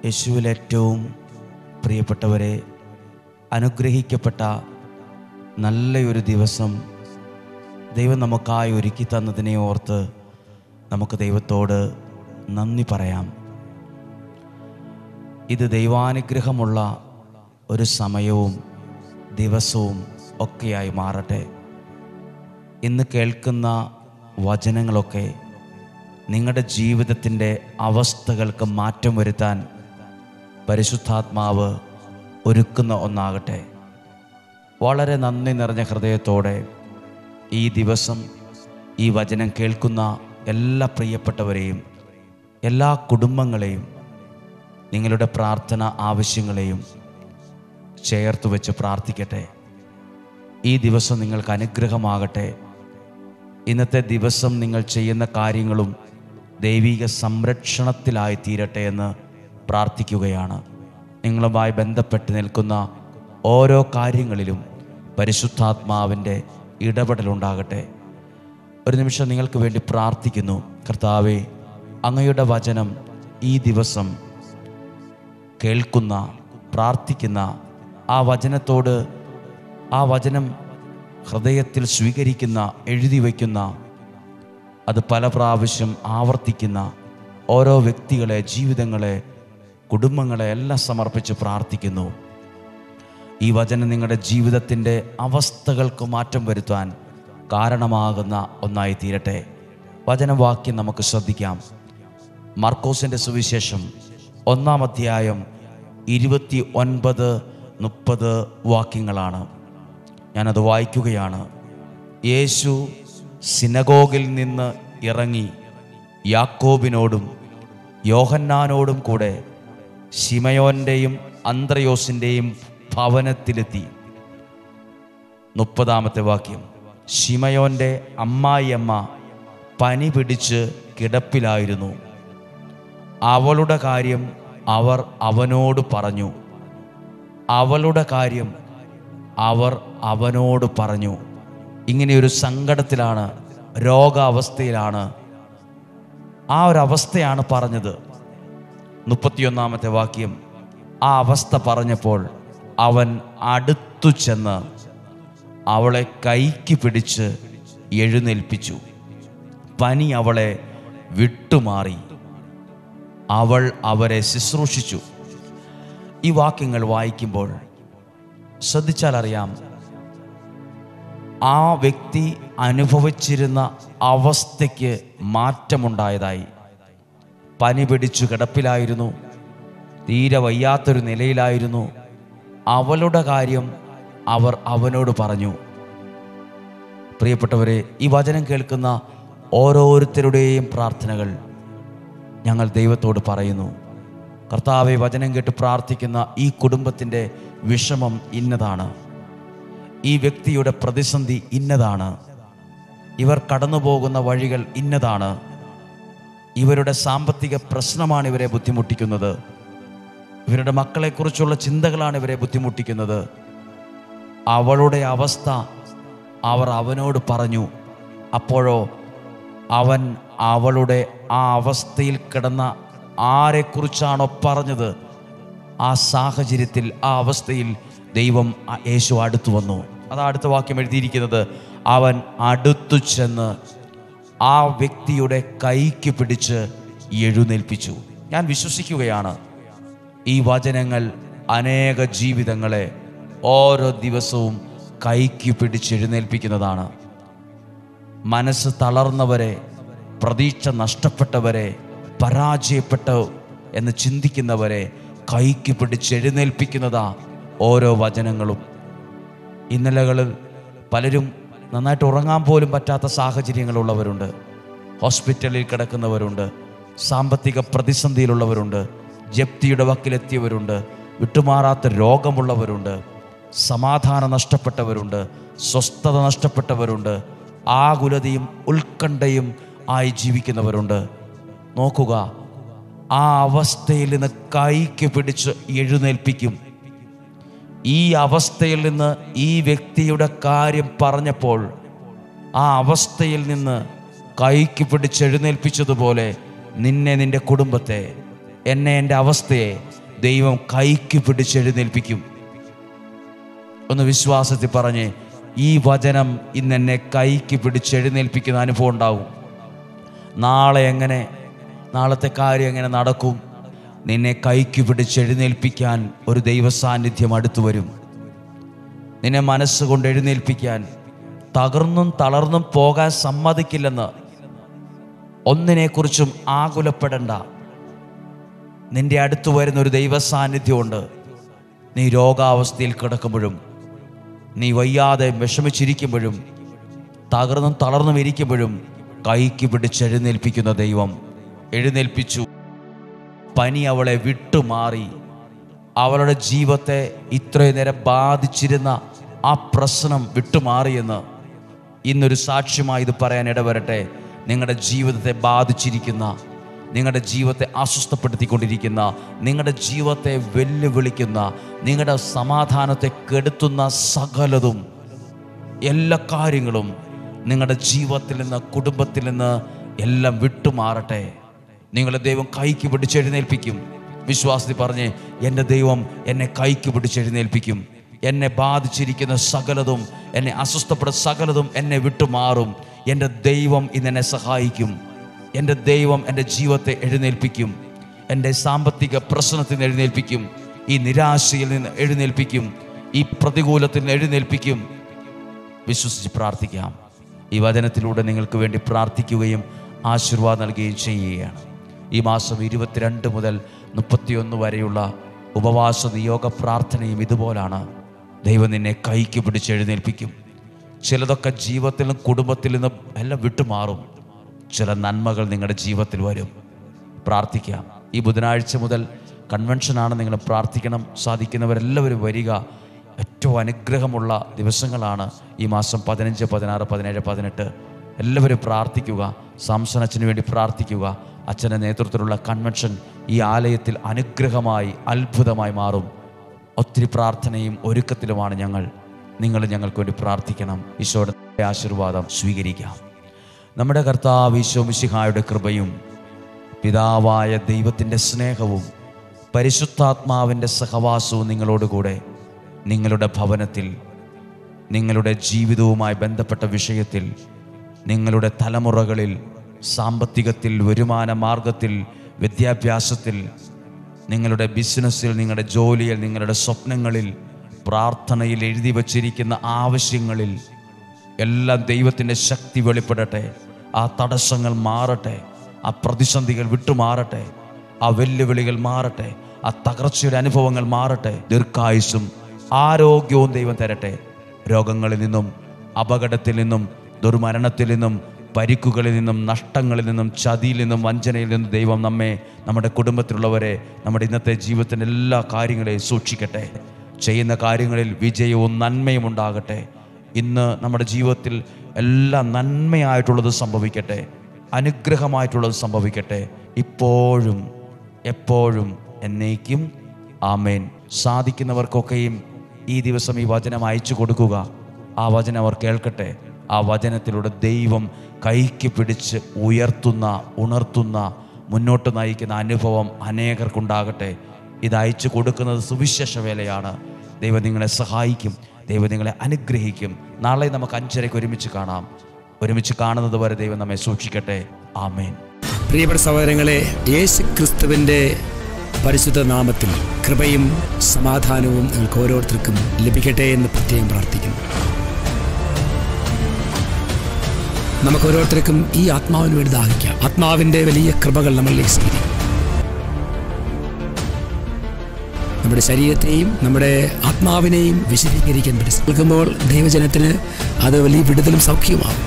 യേശുവിൽ ഏറ്റവും പ്രിയപ്പെട്ടവരെ, അനുഗ്രഹിക്കപ്പെട്ട നല്ലൊരു ദിവസം ദൈവം നമുക്കായി ഒരുക്കി തന്നതിനെ ഓർത്ത് നമുക്ക് ദൈവത്തോട് നന്ദി പറയാം. ഇത് ദൈവാനുഗ്രഹമുള്ള ഒരു സമയവും ദിവസവും ഒക്കെയായി മാറട്ടെ. ഇന്ന് കേൾക്കുന്ന വചനങ്ങളൊക്കെ നിങ്ങളുടെ ജീവിതത്തിൻ്റെ അവസ്ഥകൾക്ക് മാറ്റം വരുത്താൻ പരിശുദ്ധാത്മാവ് ഒരുക്കുന്ന ഒന്നാകട്ടെ. വളരെ നന്ദി നിറഞ്ഞ ഹൃദയത്തോടെ ഈ ദിവസം ഈ വചനം കേൾക്കുന്ന എല്ലാ പ്രിയപ്പെട്ടവരെയും, എല്ലാ കുടുംബങ്ങളെയും, നിങ്ങളുടെ പ്രാർത്ഥന ആവശ്യങ്ങളെയും ചേർത്ത് വെച്ച് പ്രാർത്ഥിക്കട്ടെ. ഈ ദിവസം നിങ്ങൾക്ക് അനുഗ്രഹമാകട്ടെ. ഇന്നത്തെ ദിവസം നിങ്ങൾ ചെയ്യുന്ന കാര്യങ്ങളും ദൈവിക സംരക്ഷണത്തിലായി തീരട്ടെ എന്ന് പ്രാർത്ഥിക്കുകയാണ്. നിങ്ങളുമായി ബന്ധപ്പെട്ട് നിൽക്കുന്ന ഓരോ കാര്യങ്ങളിലും പരിശുദ്ധാത്മാവിൻ്റെ ഇടപെടലുണ്ടാകട്ടെ. ഒരു നിമിഷം നിങ്ങൾക്ക് വേണ്ടി പ്രാർത്ഥിക്കുന്നു. കർത്താവേ, അങ്ങയുടെ വചനം ഈ ദിവസം കേൾക്കുന്ന, പ്രാർത്ഥിക്കുന്ന ആ വചനത്തോട്, ആ വചനം ഹൃദയത്തിൽ സ്വീകരിക്കുന്ന, എഴുതി വയ്ക്കുന്ന, അത് പല പ്രാവശ്യം ആവർത്തിക്കുന്ന ഓരോ വ്യക്തികളെ, ജീവിതങ്ങളെ, കുടുംബങ്ങളെ എല്ലാം സമർപ്പിച്ച് പ്രാർത്ഥിക്കുന്നു. ഈ വചനം നിങ്ങളുടെ ജീവിതത്തിൻ്റെ അവസ്ഥകൾക്ക് മാറ്റം വരുത്താൻ കാരണമാകുന്ന ഒന്നായി തീരട്ടെ. വചനവാക്യം നമുക്ക് ശ്രദ്ധിക്കാം. മർക്കോസിൻ്റെ സുവിശേഷം 1-ാം അധ്യായം 29-30 വാക്യങ്ങളാണ്. ഞാനത് വായിക്കുകയാണ്. യേശു സിനഗോഗിൽ നിന്ന് ഇറങ്ങി യാക്കോബിനോടും യോഹന്നാനോടും കൂടെ ശിമയോൻ്റെയും അന്ത്രയോസിൻ്റെയും ഭവനത്തിലെത്തി. 30-ാമത്തെ വാക്യം. ശിമയോൻ്റെ അമ്മായിയമ്മ പനി പിടിച്ച് കിടപ്പിലായിരുന്നു. അവളുടെ കാര്യം അവർ അവനോട് പറഞ്ഞു. ഇങ്ങനെയൊരു സങ്കടത്തിലാണ്, രോഗാവസ്ഥയിലാണ്, ആ ഒരവസ്ഥയാണ് പറഞ്ഞത്. 31-ാമത്തെ വാക്യം. ആ അവസ്ഥ പറഞ്ഞപ്പോൾ അവൻ അടുത്തു ചെന്ന് അവളെ കൈക്ക് പിടിച്ച് എഴുന്നേൽപ്പിച്ചു. പനി അവളെ വിട്ടുമാറി. അവൾ അവരെ ശുശ്രൂഷിച്ചു. ഈ വാക്യങ്ങൾ വായിക്കുമ്പോൾ ശ്രദ്ധിച്ചാൽ അറിയാം, ആ വ്യക്തി അനുഭവിച്ചിരുന്ന അവസ്ഥയ്ക്ക് മാറ്റമുണ്ടായതായി. പനി പിടിച്ചു കിടപ്പിലായിരുന്നു, തീരെ വയ്യാത്തൊരു നിലയിലായിരുന്നു. അവളുടെ കാര്യം അവർ അവനോട് പറഞ്ഞു. പ്രിയപ്പെട്ടവരെ, ഈ വചനം കേൾക്കുന്ന ഓരോരുത്തരുടെയും പ്രാർത്ഥനകൾ ഞങ്ങൾ ദൈവത്തോട് പറയുന്നു. കർത്താവെ, വചനം കേട്ട് പ്രാർത്ഥിക്കുന്ന ഈ കുടുംബത്തിൻ്റെ വിഷമം ഇന്നതാണ്, ഈ വ്യക്തിയുടെ പ്രതിസന്ധി ഇന്നതാണ്, ഇവർ കടന്നു പോകുന്ന വഴികൾ ഇന്നതാണ്, ഇവരുടെ സാമ്പത്തിക പ്രശ്നമാണ് ഇവരെ ബുദ്ധിമുട്ടിക്കുന്നത്, ഇവരുടെ മക്കളെക്കുറിച്ചുള്ള ചിന്തകളാണ് ഇവരെ ബുദ്ധിമുട്ടിക്കുന്നത്. അവളുടെ അവസ്ഥ അവർ അവനോട് പറഞ്ഞു. അപ്പോഴോ അവൻ അവളുടെ ആ അവസ്ഥയിൽ കിടന്ന ആരെക്കുറിച്ചാണോ പറഞ്ഞത്, ആ സാഹചര്യത്തിൽ, ആ അവസ്ഥയിൽ ദൈവം, യേശു അടുത്തു വന്നു. അതാ അടുത്ത വാക്യം എഴുതിയിരിക്കുന്നത്. അവൻ അടുത്തു ചെന്ന് ആ വ്യക്തിയുടെ കൈക്ക് പിടിച്ച് എഴുന്നേൽപ്പിച്ചു. ഞാൻ വിശ്വസിക്കുകയാണ്, ഈ വചനങ്ങൾ അനേക ജീവിതങ്ങളെ ഓരോ ദിവസവും കൈക്ക് പിടിച്ചെഴുന്നേൽപ്പിക്കുന്നതാണ്. മനസ്സ് തളർന്നവരെ, പ്രതീക്ഷ നഷ്ടപ്പെട്ടവരെ, പരാജയപ്പെട്ടു എന്ന് ചിന്തിക്കുന്നവരെ കൈക്ക് പിടിച്ചെഴുന്നേൽപ്പിക്കുന്നതാ ഓരോ വചനങ്ങളും. ഇന്നലകളിൽ പലരും നന്നായിട്ട് ഉറങ്ങാൻ പോലും പറ്റാത്ത സാഹചര്യങ്ങളുള്ളവരുണ്ട്, ഹോസ്പിറ്റലിൽ കിടക്കുന്നവരുണ്ട്, സാമ്പത്തിക പ്രതിസന്ധിയിലുള്ളവരുണ്ട്, ജപ്തിയുടെ വക്കിലെത്തിയവരുണ്ട്, വിട്ടുമാറാത്ത രോഗമുള്ളവരുണ്ട്, സമാധാനം നഷ്ടപ്പെട്ടവരുണ്ട്, സ്വസ്ഥത നഷ്ടപ്പെട്ടവരുണ്ട്, ആകുലതയും ഉത്കണ്ഠയും ആയി ജീവിക്കുന്നവരുണ്ട്. നോക്കുക, ആ അവസ്ഥയിൽ നിന്ന് കൈക്ക് പിടിച്ച് എഴുന്നേൽപ്പിക്കും. ഈ അവസ്ഥയിൽ നിന്ന് ഈ വ്യക്തിയുടെ കാര്യം പറഞ്ഞപ്പോൾ ആ അവസ്ഥയിൽ നിന്ന് കൈക്ക് പിടിച്ചെഴുന്നേൽപ്പിച്ചതുപോലെ നിന്നെ, നിന്റെ കുടുംബത്തെ, എന്നെ, എൻ്റെ അവസ്ഥയെ ദൈവം കൈക്ക് പിടിച്ചെഴുന്നേൽപ്പിക്കും. ഒന്ന് വിശ്വാസത്തിൽ പറഞ്ഞ്, ഈ വചനം ഇന്ന് എന്നെ കൈക്ക് പിടിച്ചെഴുന്നേൽപ്പിക്കുന്ന അനുഭവം ഉണ്ടാവും. നാളത്തെ കാര്യം എങ്ങനെ നടക്കും? നിന്നെ കൈക്ക് പിടിച്ചെഴുന്നേൽപ്പിക്കാൻ ഒരു ദൈവ സാന്നിധ്യം അടുത്തു വരും. നിന്നെ മനസ്സുകൊണ്ട് എഴുന്നേൽപ്പിക്കാൻ, തകർന്നും തളർന്നും പോകാൻ സമ്മതിക്കില്ലെന്ന് ഒന്നിനെക്കുറിച്ചും ആകുലപ്പെടണ്ട. നിന്റെ അടുത്ത് വരുന്ന ഒരു ദൈവ സാന്നിധ്യമുണ്ട്. നീ രോഗാവസ്ഥയിൽ കിടക്കുമ്പോഴും, നീ വയ്യാതെ വിഷമിച്ചിരിക്കുമ്പോഴും, തകർന്നും തളർന്നും ഇരിക്കുമ്പോഴും കൈക്ക് പിടിച്ചെഴുന്നേൽപ്പിക്കുന്ന ദൈവം എഴുന്നേൽപ്പിച്ചു. പനി അവളെ വിട്ടുമാറി. അവളുടെ ജീവിതത്തെ ഇത്രയും നേരം ബാധിച്ചിരുന്ന ആ പ്രശ്നം വിട്ടുമാറിയെന്ന് ഇന്നൊരു സാക്ഷ്യമായി ഇത് പറയാൻ ഇടവരട്ടെ. നിങ്ങളുടെ ജീവിതത്തെ ബാധിച്ചിരിക്കുന്ന, നിങ്ങളുടെ ജീവിതത്തെ അസ്വസ്ഥപ്പെടുത്തിക്കൊണ്ടിരിക്കുന്ന, നിങ്ങളുടെ ജീവിതത്തെ വെല്ലുവിളിക്കുന്ന, നിങ്ങളുടെ സമാധാനത്തെ കെടുത്തുന്ന സകലതും, എല്ലാ കാര്യങ്ങളും നിങ്ങളുടെ ജീവിതത്തിൽ നിന്ന്, കുടുംബത്തിൽ നിന്ന് എല്ലാം വിട്ടുമാറട്ടെ. നിങ്ങളെ ദൈവം കൈക്ക് പിടിച്ചെഴുന്നേൽപ്പിക്കും. വിശ്വാസത്തിൽ പറഞ്ഞ്, എൻ്റെ ദൈവം എന്നെ കൈക്ക് പിടിച്ചെഴുന്നേൽപ്പിക്കും. എന്നെ ബാധിച്ചിരിക്കുന്ന സകലതും, എന്നെ അസ്വസ്ഥപ്പെടുന്ന സകലതും എന്നെ വിട്ടുമാറും. എൻ്റെ ദൈവം ഇന്നെന്നെ സഹായിക്കും. എൻ്റെ ദൈവം എൻ്റെ ജീവിതത്തെ എഴുന്നേൽപ്പിക്കും. എൻ്റെ സാമ്പത്തിക പ്രശ്നത്തിൽ നിന്ന് എഴുന്നേൽപ്പിക്കും. ഈ നിരാശയിൽ നിന്ന് എഴുന്നേൽപ്പിക്കും. ഈ പ്രതികൂലത്തിൽ നിന്ന് എഴുന്നേൽപ്പിക്കും. വിശ്വസിച്ച് പ്രാർത്ഥിക്കാം. ഈ വചനത്തിലൂടെ നിങ്ങൾക്ക് വേണ്ടി പ്രാർത്ഥിക്കുകയും ആശീർവാദം നൽകുകയും ചെയ്യുകയാണ്. ഈ മാസം 22 മുതൽ 31 വരെയുള്ള ഉപവാസ നിയോഗ പ്രാർത്ഥനയും ഇതുപോലാണ്. ദൈവം നിന്നെ കൈക്ക് പിടിച്ച് എഴുന്നേൽപ്പിക്കും. ചിലതൊക്കെ ജീവിതത്തിൽ നിന്നും കുടുംബത്തിൽ നിന്നും എല്ലാം വിട്ടുമാറും. ചില നന്മകൾ നിങ്ങളുടെ ജീവിതത്തിൽ വരും. പ്രാർത്ഥിക്കാം. ഈ ബുധനാഴ്ച മുതൽ കൺവെൻഷനാണ്. നിങ്ങൾ പ്രാർത്ഥിക്കണം. സാധിക്കുന്നവരെല്ലാവരും വരിക. ഏറ്റവും അനുഗ്രഹമുള്ള ദിവസങ്ങളാണ് ഈ മാസം 15, 16, 17, 18. എല്ലാവരും പ്രാർത്ഥിക്കുക. സാംസൺ അച്ഛന് വേണ്ടി പ്രാർത്ഥിക്കുക. അച്ഛൻ്റെ നേതൃത്വത്തിലുള്ള കൺവെൻഷൻ ഈ ആലയത്തിൽ അനുഗ്രഹമായി, അത്ഭുതമായി മാറും. ഒത്തിരി പ്രാർത്ഥനയും ഒരുക്കത്തിലുമാണ് ഞങ്ങൾ. നിങ്ങൾ ഞങ്ങൾക്ക് വേണ്ടി പ്രാർത്ഥിക്കണം. ഈശോയുടെ ആശീർവാദം സ്വീകരിക്കാം. നമ്മുടെ കർത്താവ് ഈശോ മിശിഹായുടെ കൃപയും പിതാവായ ദൈവത്തിൻ്റെ സ്നേഹവും പരിശുദ്ധാത്മാവിൻ്റെ സഹവാസവും നിങ്ങളോടുകൂടെ, നിങ്ങളുടെ ഭവനത്തിൽ, നിങ്ങളുടെ ജീവിതവുമായി ബന്ധപ്പെട്ട വിഷയത്തിൽ, നിങ്ങളുടെ തലമുറകളിൽ, സാമ്പത്തികത്തിൽ, വരുമാന മാർഗത്തിൽ, വിദ്യാഭ്യാസത്തിൽ, നിങ്ങളുടെ ബിസിനസ്സിൽ, നിങ്ങളുടെ ജോലിയിൽ, നിങ്ങളുടെ സ്വപ്നങ്ങളിൽ, പ്രാർത്ഥനയിൽ എഴുതി വച്ചിരിക്കുന്ന ആവശ്യങ്ങളിൽ എല്ലാം ദൈവത്തിൻ്റെ ശക്തി വെളിപ്പെടട്ടെ. ആ തടസ്സങ്ങൾ മാറട്ടെ. ആ പ്രതിസന്ധികൾ വിട്ടുമാറട്ടെ. ആ വെല്ലുവിളികൾ മാറട്ടെ. ആ തകർച്ചയുടെ അനുഭവങ്ങൾ മാറട്ടെ. ദീർഘായുസ്സും ആരോഗ്യവും ദൈവം തരട്ടെ. രോഗങ്ങളിൽ നിന്നും, അപകടത്തിൽ നിന്നും, ദുർമരണത്തിൽ നിന്നും, പരിക്കുകളിൽ നിന്നും, നഷ്ടങ്ങളിൽ നിന്നും, ചതിയിൽ നിന്നും, വഞ്ചനയിൽ നിന്നും ദൈവം നമ്മെ, നമ്മുടെ കുടുംബത്തിലുള്ളവരെ, നമ്മുടെ ഇന്നത്തെ ജീവിതത്തിൻ്റെ എല്ലാ കാര്യങ്ങളെയും സൂക്ഷിക്കട്ടെ. ചെയ്യുന്ന കാര്യങ്ങളിൽ വിജയവും നന്മയും ഉണ്ടാകട്ടെ. ഇന്ന് നമ്മുടെ ജീവിതത്തിൽ എല്ലാം നന്മയായിട്ടുള്ളത് സംഭവിക്കട്ടെ. അനുഗ്രഹമായിട്ടുള്ളത് സംഭവിക്കട്ടെ. ഇപ്പോഴും എപ്പോഴും എന്നേക്കും. ആമേൻ. സാധിക്കുന്നവർക്കൊക്കെയും ഈ ദിവസം ഈ വചനം അയച്ചു കൊടുക്കുക. ആ വചനം അവർ കേൾക്കട്ടെ. ആ വചനത്തിലൂടെ ദൈവം കൈക്ക് പിടിച്ച് ഉയർത്തുന്ന, ഉണർത്തുന്ന, മുന്നോട്ട് നയിക്കുന്ന അനുഭവം അനേകർക്കുണ്ടാകട്ടെ. ഇത് അയച്ചു കൊടുക്കുന്നത് സുവിശേഷ വേലയാണ്. ദൈവം നിങ്ങളെ സഹായിക്കും. ദൈവം നിങ്ങളെ അനുഗ്രഹിക്കും. നാളെ നമുക്ക് 5:30 ഒരുമിച്ച് കാണാം. ഒരുമിച്ച് കാണുന്നത് വരെ ദൈവം നമ്മെ സൂക്ഷിക്കട്ടെ. ആമേൻ. പ്രിയപ്പെട്ട സഹോദരങ്ങളെ, യേശു ക്രിസ്തുവിൻ്റെ പരിശുദ്ധ നാമത്തിൽ കൃപയും സമാധാനവും നിങ്ങൾക്ക് ഓരോരുത്തർക്കും ലഭിക്കട്ടെ എന്ന് പ്രത്യേകം പ്രാർത്ഥിക്കുന്നു. നമുക്ക് ഓരോരുത്തർക്കും ഈ ആത്മാവിന് വേണ്ടി ദാഹിക്കാം. ആത്മാവിൻ്റെ വലിയ കൃപകൾ നമ്മളിലേക്ക് സ്വീകരിക്കും. നമ്മുടെ ശരീരത്തെയും നമ്മുടെ ആത്മാവിനെയും വിശദീകരിക്കാൻ പറ്റും. കേൾക്കുമ്പോൾ ദൈവജനത്തിന് അത് വലിയ വിടുതലും സൗഖ്യമാകും.